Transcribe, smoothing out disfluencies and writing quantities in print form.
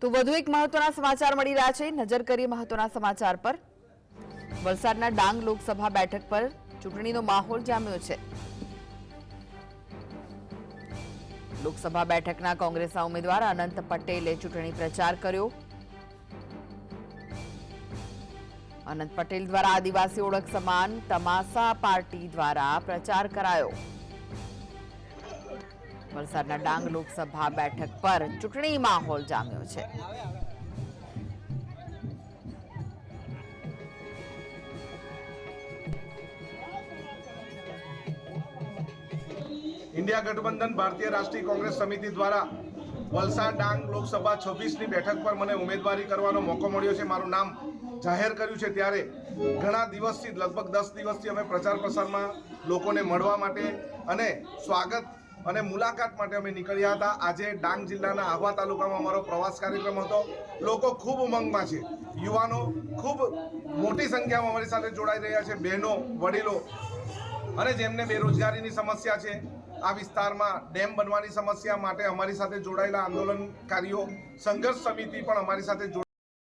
તો વધુ એક મહત્વના સમાચાર મળી રહ્યા છે। નજર કરીએ મહત્વના સમાચાર પર। વલસાડના ડાંગ લોકસભા બેઠક પર ચૂંટણીનો માહોલ જામ્યો છે। લોકસભા બેઠકના કોંગ્રેસના ઉમેદવાર અનંત પટેલે ચૂંટણી પ્રચાર કર્યો। અનંત પટેલ દ્વારા આદિવાસી ઓળખ સમાન તમાસા પાર્ટી દ્વારા પ્રચાર કરાયો। વલસાડના ડાંગ લોકસભા બેઠક પર ચૂંટણી માહોલ જામ્યો છે। इंडिया गठबंधन भारतीय राष्ट्रीय कांग्रेस समिति द्वारा वलसाड डांग लोकसभा 26 બેઠક પર મને ઉમેદવારી કરવાનો મોકો મળ્યો છે। મારું નામ જાહેર કર્યું છે ત્યારે ઘણા દિવસથી લગભગ 10 દિવસથી અમે પ્રચાર પ્રસારમાં લોકોને મળવા માટે અને સ્વાગત અને મુલાકાત માટે અમે નીકળ્યા હતા। આજે ડાંગ જિલ્લાના આહવા તાલુકામાં અમારો પ્રવાસ કાર્યક્રમ હતો। લોકો ખૂબ ઉમંગમાં છે। યુવાનો ખૂબ મોટી સંખ્યામાં અમારી સાથે જોડાઈ રહ્યા છે। બહેનો, વડીલો અને જેમને બેરોજગારીની સમસ્યા છે, આ વિસ્તારમાં ડેમ બનવાની સમસ્યા માટે અમારી સાથે જોડાયેલા આંદોલનકારીઓ, સંઘર્ષ સમિતિ પણ અમારી સાથે